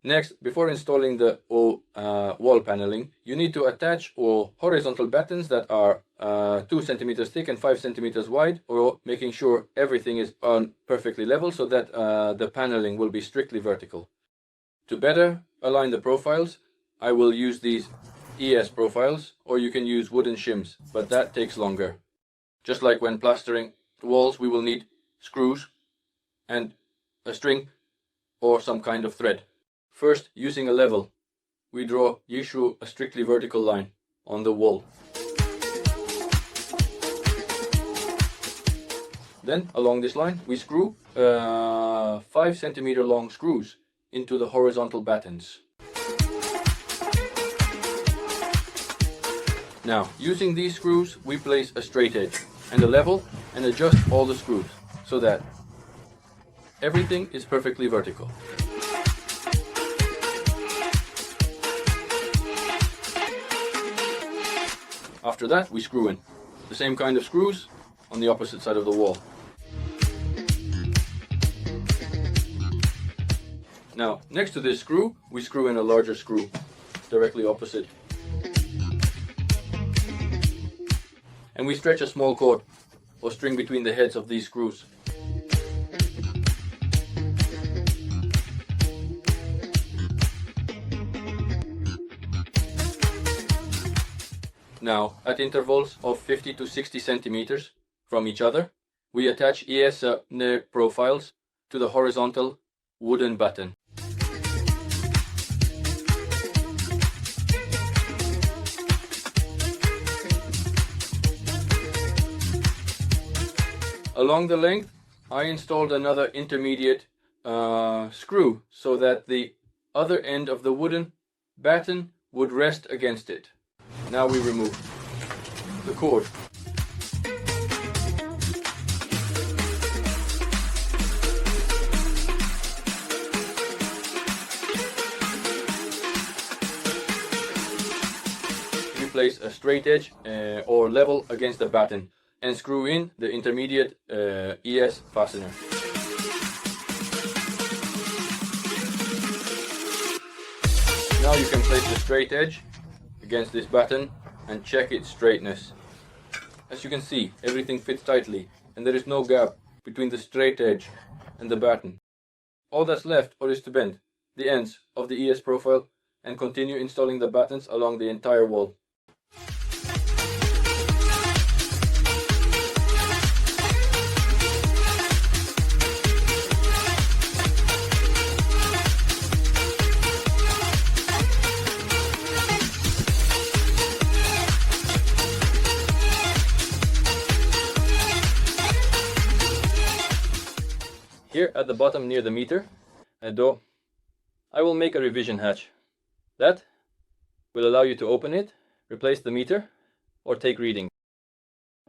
Next, before installing the wall paneling, you need to attach all horizontal battens that are 2 centimeters thick and 5 centimeters wide, or making sure everything is on perfectly level so that the paneling will be strictly vertical. To better align the profiles, I will use these ES profiles, or you can use wooden shims, but that takes longer. Just like when plastering walls, we will need screws and a string or some kind of thread. First, using a level, we draw usually a strictly vertical line on the wall. Then, along this line, we screw 5 centimeter long screws into the horizontal battens. Now, using these screws, we place a straight edge and a level and adjust all the screws so that everything is perfectly vertical. After that, we screw in the same kind of screws on the opposite side of the wall. Now, next to this screw, we screw in a larger screw directly opposite. And we stretch a small cord or string between the heads of these screws. Now, at intervals of 50 to 60 centimeters from each other, we attach ES profiles to the horizontal wooden batten. Along the length, I installed another intermediate screw so that the other end of the wooden batten would rest against it. Now we remove the cord. We place a straight edge or level against the batten and screw in the intermediate ES fastener. Now you can place the straight edge against this batten and check its straightness. As you can see, everything fits tightly and there is no gap between the straight edge and the batten. All that's left is to bend the ends of the ES profile and continue installing the battens along the entire wall. Here at the bottom near the meter door, I will make a revision hatch. That will allow you to open it, replace the meter, or take readings.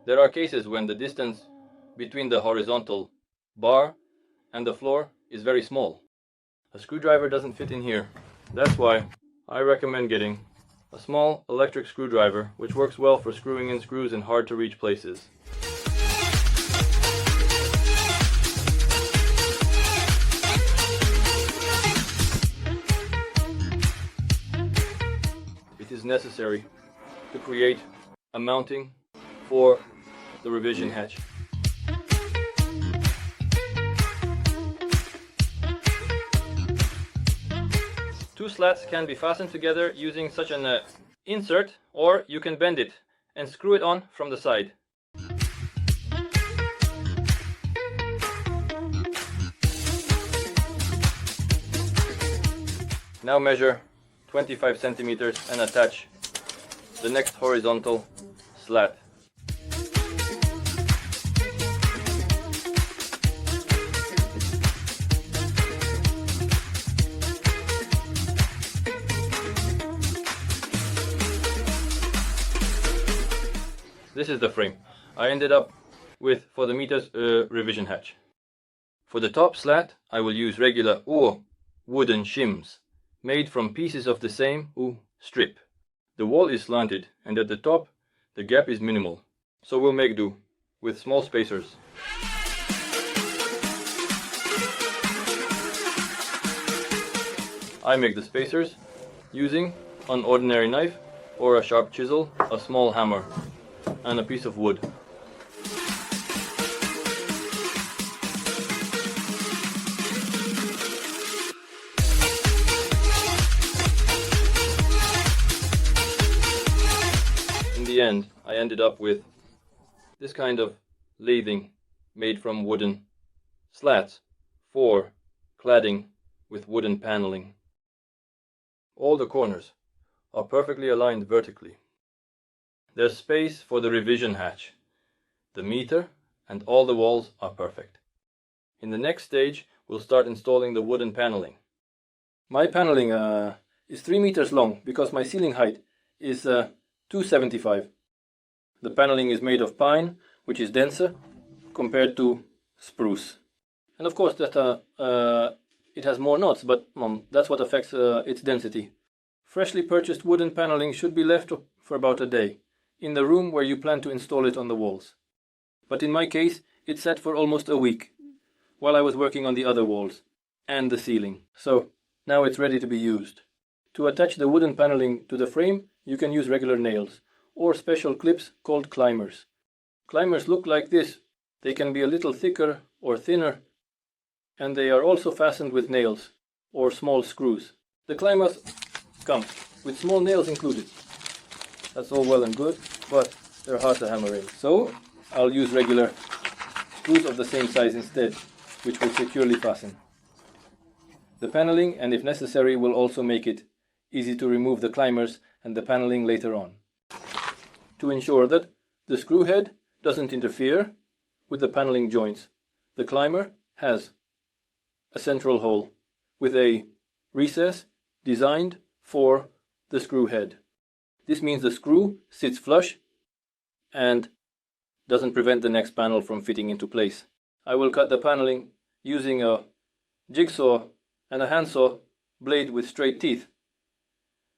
There are cases when the distance between the horizontal bar and the floor is very small. A screwdriver doesn't fit in here. That's why I recommend getting a small electric screwdriver, which works well for screwing in screws in hard to reach places. It is necessary to create a mounting for the revision hatch. Two slats can be fastened together using such an insert, or you can bend it and screw it on from the side. Now measure 25 centimeters and attach the next horizontal slat. This is the frame I ended up with for the meter's revision hatch. For the top slat, I will use regular or wooden shims made from pieces of the same strip. The wall is slanted and at the top the gap is minimal, so we'll make do with small spacers. I make the spacers using an ordinary knife or a sharp chisel, a small hammer, and a piece of wood. In the end, I ended up with this kind of lathing made from wooden slats for cladding with wooden paneling. All the corners are perfectly aligned vertically. There's space for the revision hatch, the meter, and all the walls are perfect. In the next stage, we'll start installing the wooden paneling. My paneling is 3 meters long because my ceiling height is 275. The paneling is made of pine, which is denser compared to spruce. And of course that it has more knots, but that's what affects its density. Freshly purchased wooden paneling should be left for about a day in the room where you plan to install it on the walls. But in my case, it sat for almost a week while I was working on the other walls and the ceiling. So now it's ready to be used. To attach the wooden paneling to the frame, you can use regular nails or special clips called climbers. Climbers look like this. They can be a little thicker or thinner, and they are also fastened with nails or small screws. The climbers come with small nails included. That's all well and good, but they're hard to hammer in. So I'll use regular screws of the same size instead, which will securely fasten. The paneling, and if necessary, will also make it easy to remove the climbers and the paneling later on. To ensure that the screw head doesn't interfere with the paneling joints, the climber has a central hole with a recess designed for the screw head. This means the screw sits flush and doesn't prevent the next panel from fitting into place. I will cut the paneling using a jigsaw and a handsaw blade with straight teeth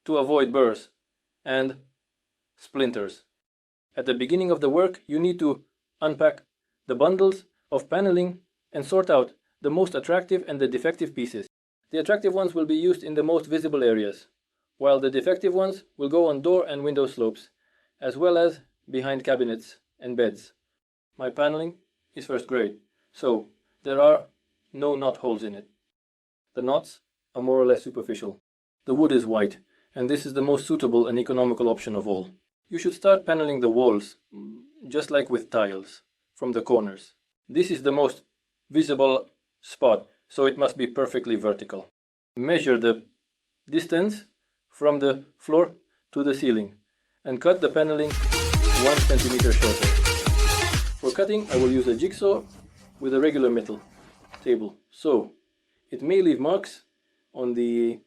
to avoid burrs and splinters. At the beginning of the work, you need to unpack the bundles of paneling and sort out the most attractive and the defective pieces. The attractive ones will be used in the most visible areas, while the defective ones will go on door and window slopes, as well as behind cabinets and beds. My paneling is first grade, so there are no knot holes in it. The knots are more or less superficial. The wood is white, and this is the most suitable and economical option of all. You should start paneling the walls, just like with tiles, from the corners. This is the most visible spot, so it must be perfectly vertical. Measure the distance from the floor to the ceiling and cut the paneling 1 centimeter shorter. For cutting, I will use a jigsaw with a regular metal table, so it may leave marks on the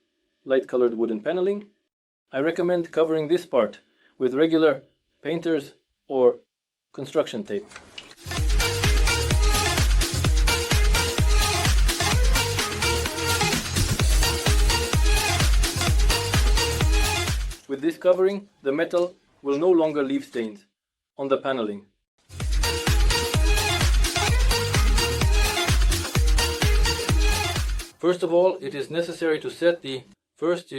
light colored wooden paneling. I recommend covering this part with regular painter's or construction tape. With this covering, the metal will no longer leave stains on the paneling. First of all, it is necessary to set the first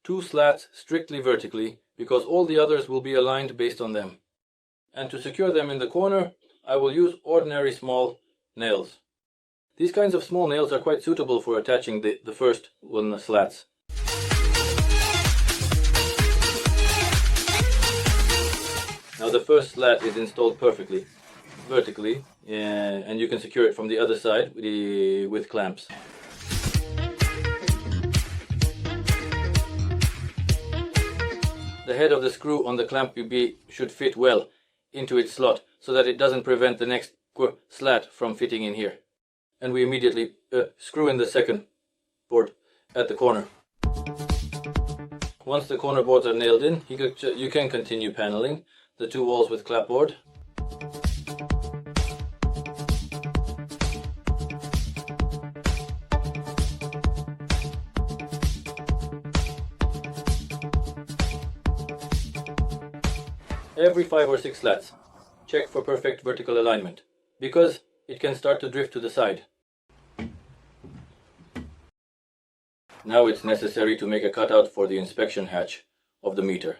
2 slats strictly vertically, because all the others will be aligned based on them. And to secure them in the corner, I will use ordinary small nails. These kinds of small nails are quite suitable for attaching the first wooden slats. Now the first slat is installed perfectly, vertically, and you can secure it from the other side with clamps. The head of the screw on the clamp should fit well into its slot so that it doesn't prevent the next slat from fitting in here. And we immediately screw in the second board at the corner. Once the corner boards are nailed in, you can continue paneling the 2 walls with clapboard. Every 5 or 6 slats, check for perfect vertical alignment, because it can start to drift to the side. Now it's necessary to make a cutout for the inspection hatch of the meter.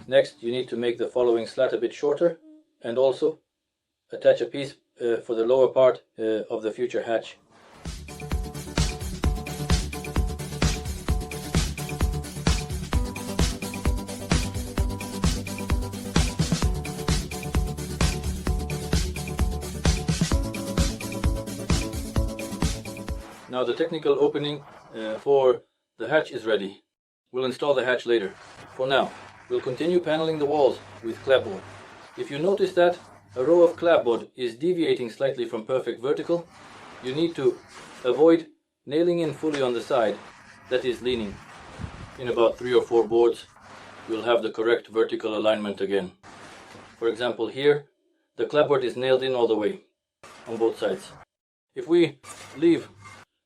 Next, you need to make the following slat a bit shorter and also attach a piece for the lower part of the future hatch. Now the technical opening for the hatch is ready. We'll install the hatch later. For now, we'll continue paneling the walls with clapboard. If you notice that a row of clapboard is deviating slightly from perfect vertical, you need to avoid nailing in fully on the side that is leaning. In about 3 or 4 boards, you'll have the correct vertical alignment again. For example, here, the clapboard is nailed in all the way on both sides. If we leave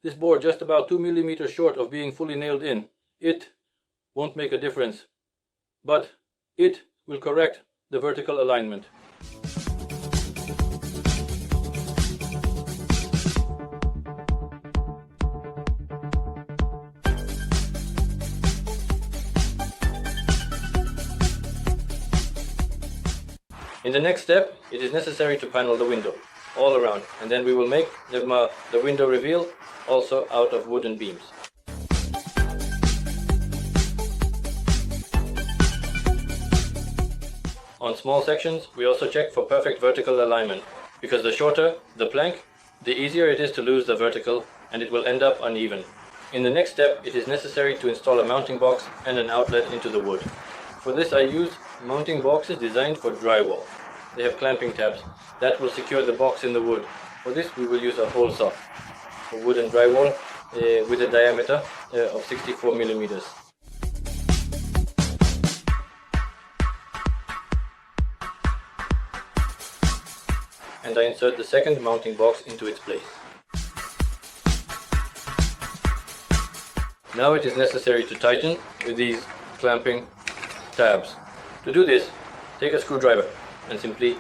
this board just about 2 millimeters short of being fully nailed in, it won't make a difference, but it will correct the vertical alignment. In the next step, it is necessary to panel the window all around, and then we will make the window reveal also out of wooden beams. On small sections, we also check for perfect vertical alignment, because the shorter the plank, the easier it is to lose the vertical and it will end up uneven. In the next step, it is necessary to install a mounting box and an outlet into the wood. For this I use mounting boxes designed for drywall. They have clamping tabs that will secure the box in the wood. For this we will use a hole saw, a wooden drywall with a diameter of 64 millimeters. And I insert the second mounting box into its place. Now it is necessary to tighten with these clamping tabs. To do this, take a screwdriver and simply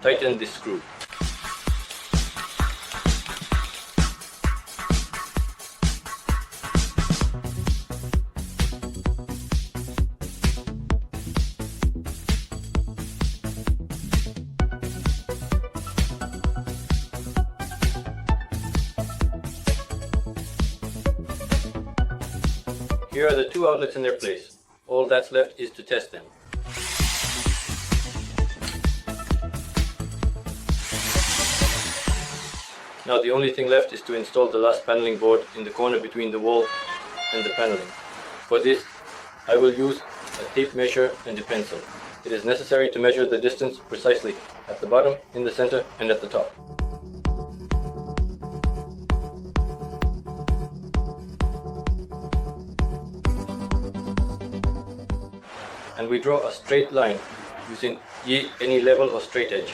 tighten this screw. Here are the 2 outlets in their place. All that's left is to test them. Now the only thing left is to install the last paneling board in the corner between the wall and the paneling. For this, I will use a tape measure and a pencil. It is necessary to measure the distance precisely at the bottom, in the center, and at the top. And we draw a straight line using any level or straight edge.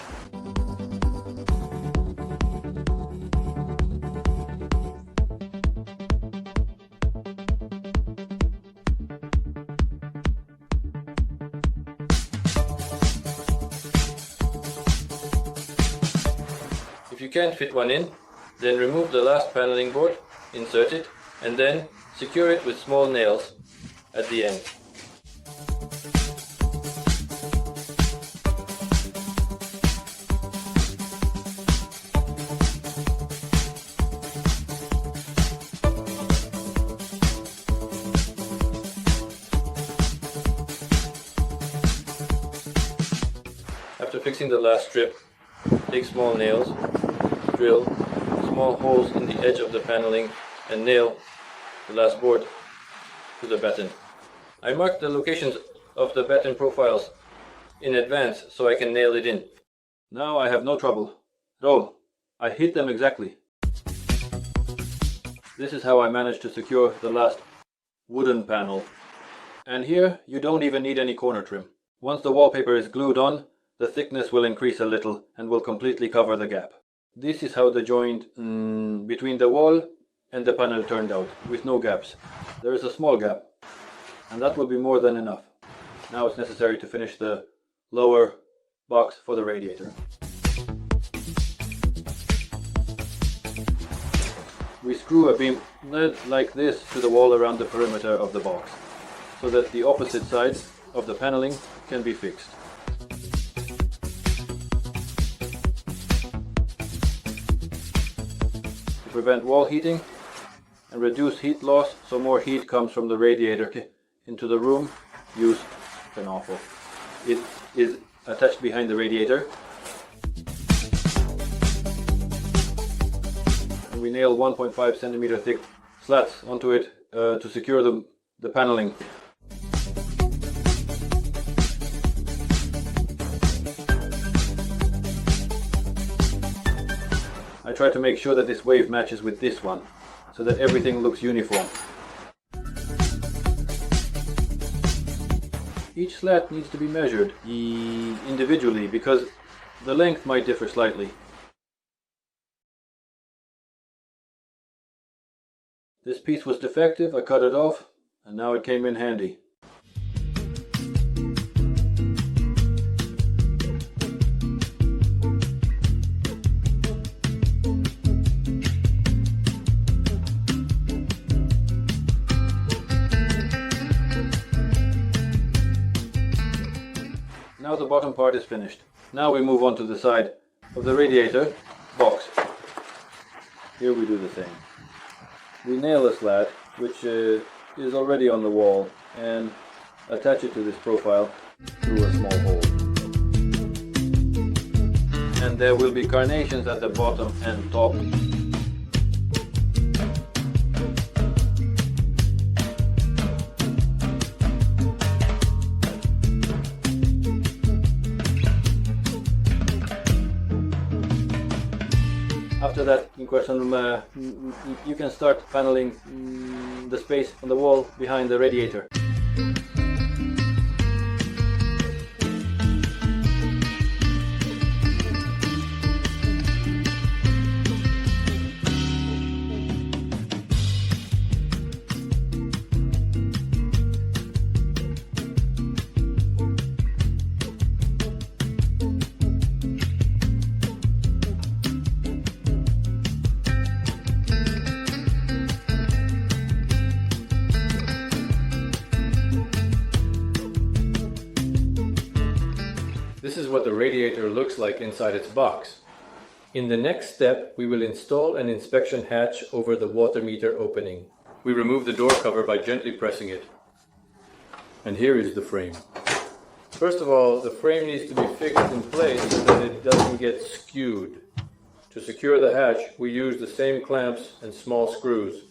If you can't fit one in, then remove the last paneling board, insert it, and then secure it with small nails at the end. After fixing the last strip, take small nails, drill small holes in the edge of the paneling and nail the last board to the batten. I marked the locations of the batten profiles in advance so I can nail it in. Now I have no trouble at all. I hit them exactly. This is how I managed to secure the last wooden panel. And here you don't even need any corner trim. Once the wallpaper is glued on, the thickness will increase a little and will completely cover the gap. This is how the joint between the wall and the panel turned out, with no gaps. There is a small gap, and that will be more than enough. Now it's necessary to finish the lower box for the radiator. We screw a beam like this to the wall around the perimeter of the box, so that the opposite sides of the paneling can be fixed. To prevent wall heating and reduce heat loss, so more heat comes from the radiator into the room, use an offal. It is attached behind the radiator. We nail 1.5 centimeter thick slats onto it to secure the paneling. I try to make sure that this wave matches with this one, so that everything looks uniform. Each slat needs to be measured individually because the length might differ slightly. This piece was defective, I cut it off, and now it came in handy. Now the bottom part is finished. Now we move on to the side of the radiator box. Here we do the same. We nail a slat, which is already on the wall, and attach it to this profile through a small hole. And there will be carnations at the bottom and top. After that, you can start paneling the space on the wall behind the radiator. This is what the radiator looks like inside its box. In the next step, we will install an inspection hatch over the water meter opening. We remove the door cover by gently pressing it. And here is the frame. First of all, the frame needs to be fixed in place so that it doesn't get skewed. To secure the hatch, we use the same clamps and small screws.